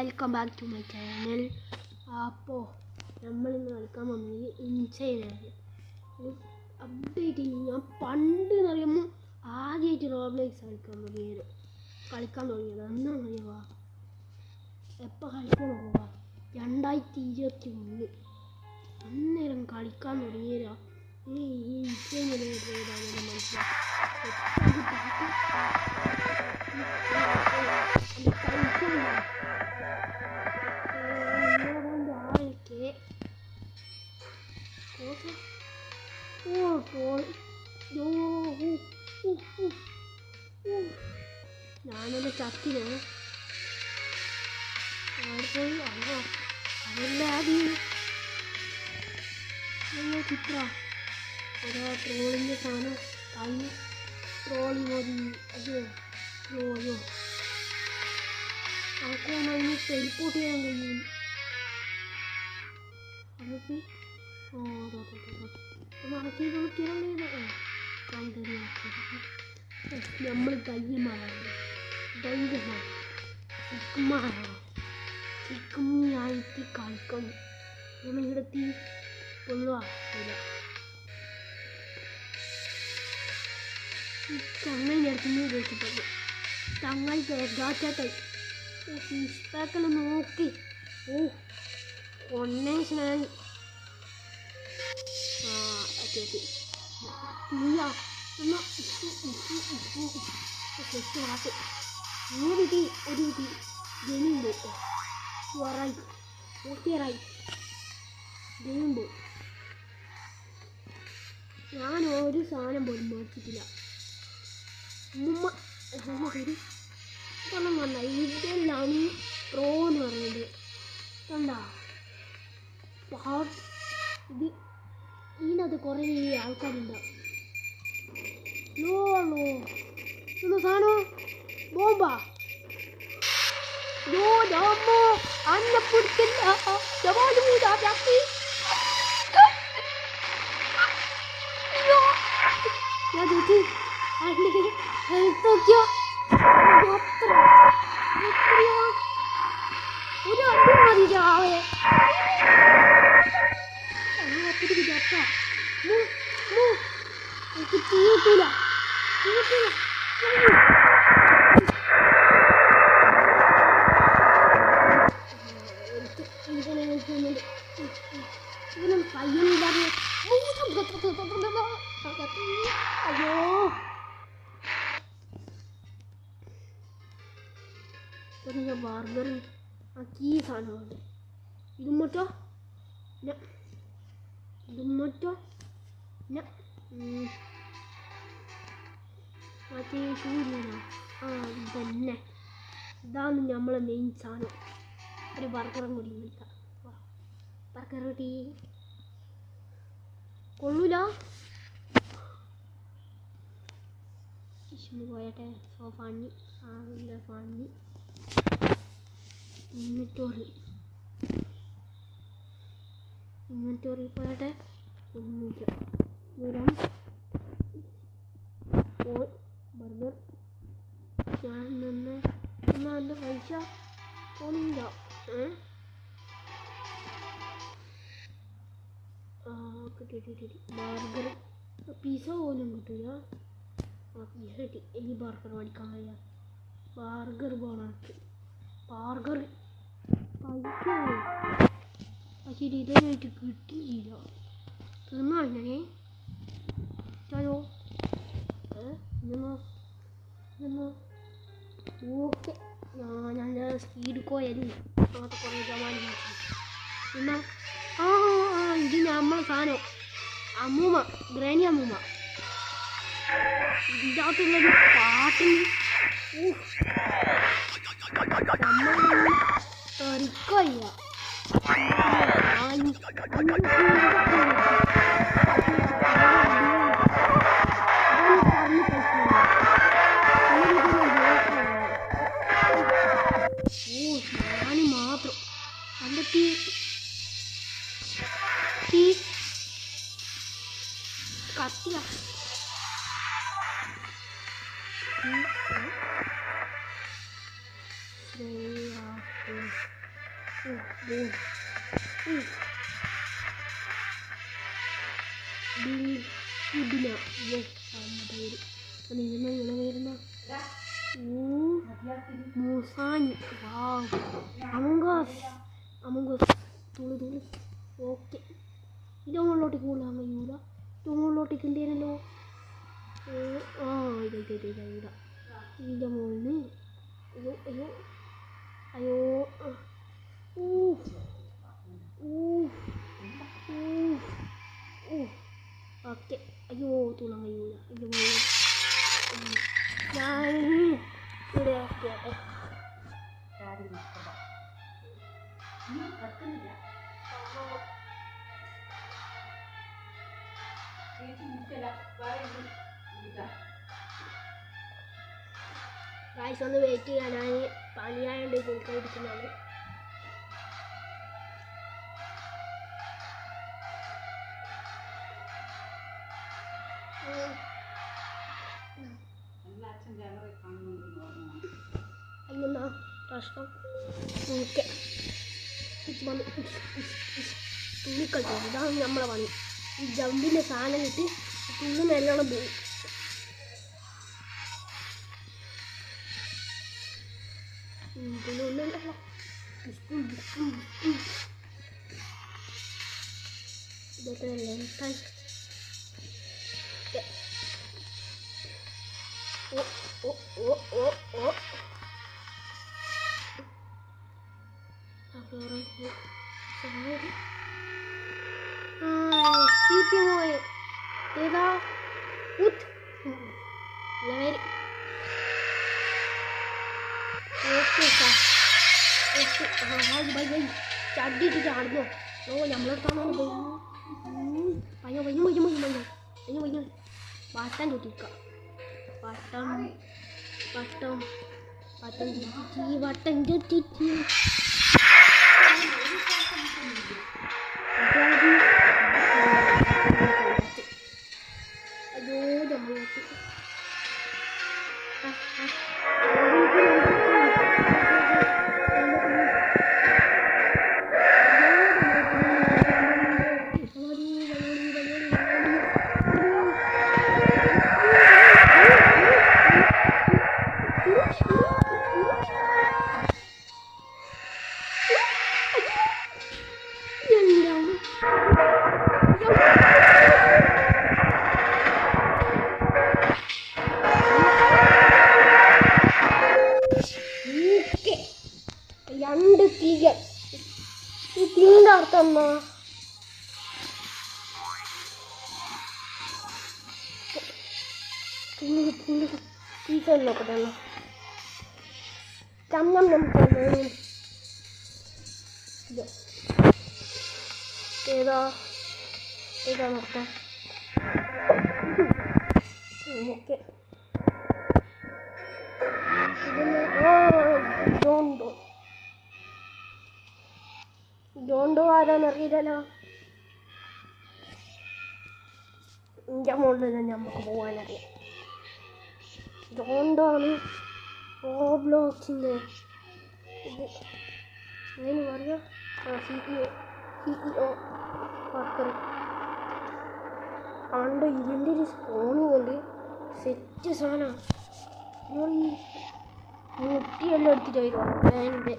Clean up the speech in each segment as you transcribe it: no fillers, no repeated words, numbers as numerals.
Welcome back to my channel. അപ്പോൾ നമ്മളിന്ന് കളിക്കാൻ വന്നത് ഇൻസൈനാണ്. അപ്ഡേറ്റ് ഞാൻ പണ്ട് എന്ന് പറയുമ്പോൾ ആദ്യമായിട്ട് റോബ്ലോക്സ് കളിക്കാൻ തുടങ്ങിയത് എന്നാ എപ്പോൾ കളിക്കാൻ തുടങ്ങുക 2021 അന്നേരം കളിക്കാൻ തുടങ്ങിയതാ. ഈ ഇൻസൈൻ ഞാനൊന്ന് ചത്തിനെ അവിടെ പോയി അതെല്ലാതും ചിത്ര ഓരോ ട്രോളിൻ്റെ സാധനം കഴിഞ്ഞ് ട്രോളി മതി അത് ഓരോ നമുക്കൊന്നും അതിന് ടെലിപ്പോർട്ട് ചെയ്യാൻ കഴിയും. അതൊക്കെ നമ്മൾ ധൈര്യമായിട്ട് കളിക്കണം. നമ്മളിവിടെത്തി കൊള്ളുക ചങ്ങായി അടുത്തുനിന്ന് ചോദിച്ചിട്ടുണ്ട്. ചങ്ങായി കേൾക്കാറ്റായി ഫിഷ്പാക്കെല്ലാം നോക്കി കൊന്നേഷനായി ഒരു കുട്ടി ജനുണ്ട് ജനുണ്ട്. ഞാൻ ഒരു സാധനം പോലും മേടിച്ചിട്ടില്ല. ശരി കൊല്ലം കണ്ട ഇതെല്ലാം പ്രോ എന്ന് പറയുന്നത് കണ്ട. ഇത് ഇതിനകത്ത് കുറേ ആൾക്കാരുണ്ട്. എന്ന സാധനം ബോംബാ അന്നെ പിടിക്കില്ല. ഞാൻ ചോദിച്ചു ഹെൽത്ത് നോക്കിയോ ഒരു അടി മതി ചാവേ എനിക്ക് തീ കിട്ടൂല. ഇതിനും കയ്യിലില്ലാതെ അയ്യോ ബർഗർ ആക്കി സാധനമാണ്. ഇതും മറ്റോ മറ്റേ സൂര്യനാ തന്നെ. ഇതാണ് നമ്മളെ മെയിൻ സാധനം. ഒരു ബർഗറും കൂടി മേടിക്കാം. ബർഗർ ടീ കൊള്ളൂല. പോയട്ടെ ഫണ്ണി ഫണ്ണി ഇൻവെന്ററി പോയട്ടെ. ഒന്നുമില്ല ബർഗർ ഞാൻ നിന്ന് എന്നാൽ എൻ്റെ പൈസ തോന്നില്ല. കിട്ടി ബർഗർ പിസ പോലും കിട്ടില്ല. പിസ കിട്ടി. ഇനി ബർഗർ മേടിക്കാൻ കഴിയാ. ബർഗർ പോണക്ക് ബർഗർ കഴിക്കാറ് പക്ഷേ ഇതായിട്ട് കിട്ടിയില്ല. തിന്നാ ഞാനേ ചാലോ ഓക്കെ. ഞാൻ സ്പീഡ് കോയല്ലേ അങ്ങനത്തെ കുറേ ജമാനും എന്നാ ഇത് നമ്മളെ സാധനം അമ്മൂമ്മ ഗ്രാനി അമ്മൂമ്മ ഇതിനകത്തുള്ളൊരു പാട്ടിന് തെറിക്കയ്യ. ഞാൻ മാത്രം എൻ്റെ തീ കത്തിയ They are മൂസാനി അമംഗോസ് തുളി ഓക്കെ ഇത് മുകളിലോട്ടേക്ക് കൊള്ളാൻ കഴിയൂല ഇത് മുകളിലോട്ടേക്ക് ഉണ്ടല്ലോ ആ ഇതാ ഇതിൻ്റെ മുകളിൽ അയ്യോ അയ്യോ ഓക്കെ അയ്യോ തുള്ളാൻ കഴിയൂല ഇതിൻ്റെ മുകളിൽ ഞാൻ ഇവിടെ ആക്കിയാട്ടെ ഗായ്സ് ഒന്ന് വെയിറ്റ് ചെയ്യാൻ ഞാൻ പനിയായോണ്ട് കുളിക്കാൻ ഇരിക്കുന്നതാണ് അയ്യെന്നാ പ്രശ്നം ഓക്കെ തുള്ളിക്കളിച്ചു ഇതാണ് നമ്മളെ പണി ഈ ജമ്പിൻ്റെ സാധനം കിട്ടി തുള്ളി നല്ലോണം പോയി പിന്നെ ഒന്നുണ്ടല്ലോ ഇതൊക്കെ ലെങ്തായി ഏതാ ചടിയിട്ട് ചാടുന്നോ ഓ നമ്മളെടുത്താണോ പയ്യോ വട്ടം ചുറ്റിക്ക വട്ടം ചുറ്റിച്ച് അയ്യോ നമ്മൾ രണ്ട് തീകൾ ഈ തീൻ്റെ അർത്ഥം എന്നാ തീകൾ നോക്കട്ടെ ചമ്മം നമുക്ക് ഏതാ നോക്കട്ടെ ഓക്കെ ജോണ്ടോ ആരാന്നറിയില്ലല്ലോ എൻ്റെ മുകളിൽ തന്നെ നമുക്ക് പോകാനറിയാം ജോണ്ടോ ആണ് റോബ്ലോക്സിൻ്റെ ഇത് എങ്ങനെ പറയാം CEO വർക്കർ ആണ്ട് ഇതിൻ്റെ ഒരു സ്പോണി കൊണ്ട് സെറ്റ് സാധനമാണ് ഈ മുട്ടിയെല്ലാം എടുത്തിട്ട് വരുവാ എൻ്റെ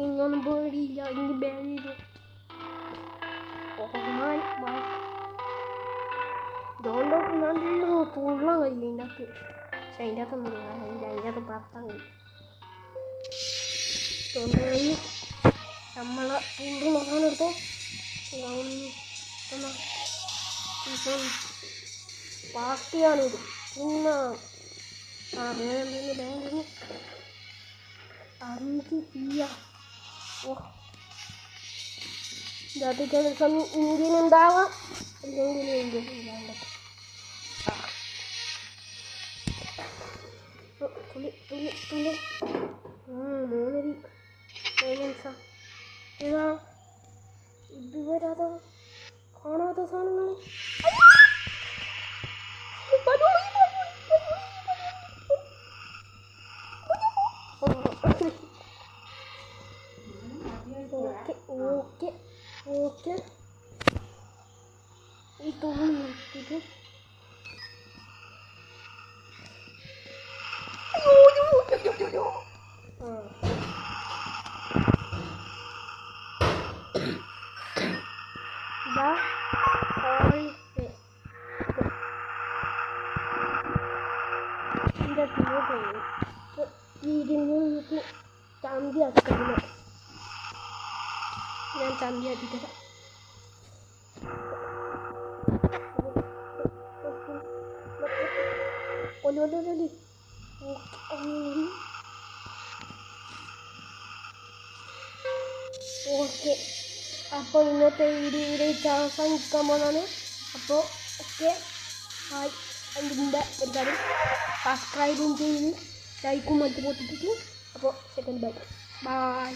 ഇങ്ങൊന്നും പേടിയില്ല എനിക്ക് ബാനില്ല ഇതുകൊണ്ടൊക്കെ നല്ല തുള്ള കഴിയും ഇതിൻ്റെ അകത്ത് പക്ഷെ അതിൻ്റെ അകത്തൊന്നും അതിൻ്റെ അകത്ത് പറത്താൻ കഴിയും തൊണ്ടുകഴിഞ്ഞ് നമ്മളെ തുണ്ട് നോക്കാനെടുത്തോ ഇപ്പം പാർട്ടിയാണിത് പിന്നെ ബാങ്കിന് അറിയിച്ച് ചെയ്യാം ഓ ഇതായിട്ട് ചിലപ്പം ഇന്ത്യൻ ഉണ്ടാവാം അല്ലെങ്കിൽ ഇന്ത്യൻ ഇല്ലാണ്ട് തുള്ളി മൂന്നരി ഫൈനാൻസാ ഏതാ ഇതുവരാതെ കാണാത്ത സാധനങ്ങൾ ഓക്കെ ഓക്കെ ഈ തുണി നോക്കിയിട്ട് വീടിന് ചന്തിയാക്കില്ല ഞാൻ ചന്തിയാക്കി തരാം ഒലി ഓക്കെ അപ്പോൾ ഇന്നത്തെ വീഡിയോ ഇവിടെ അവസാനിക്കാൻ പോകുന്നതാണ് അപ്പോൾ ഓക്കെ ഹായ് അതിൻ്റെ എല്ലാവരും സബ്സ്ക്രൈബും ചെയ്ത് ലൈക്കും മറ്റും പൊട്ടിച്ചിട്ട് അപ്പോൾ സെക്കൻഡ് ബൈ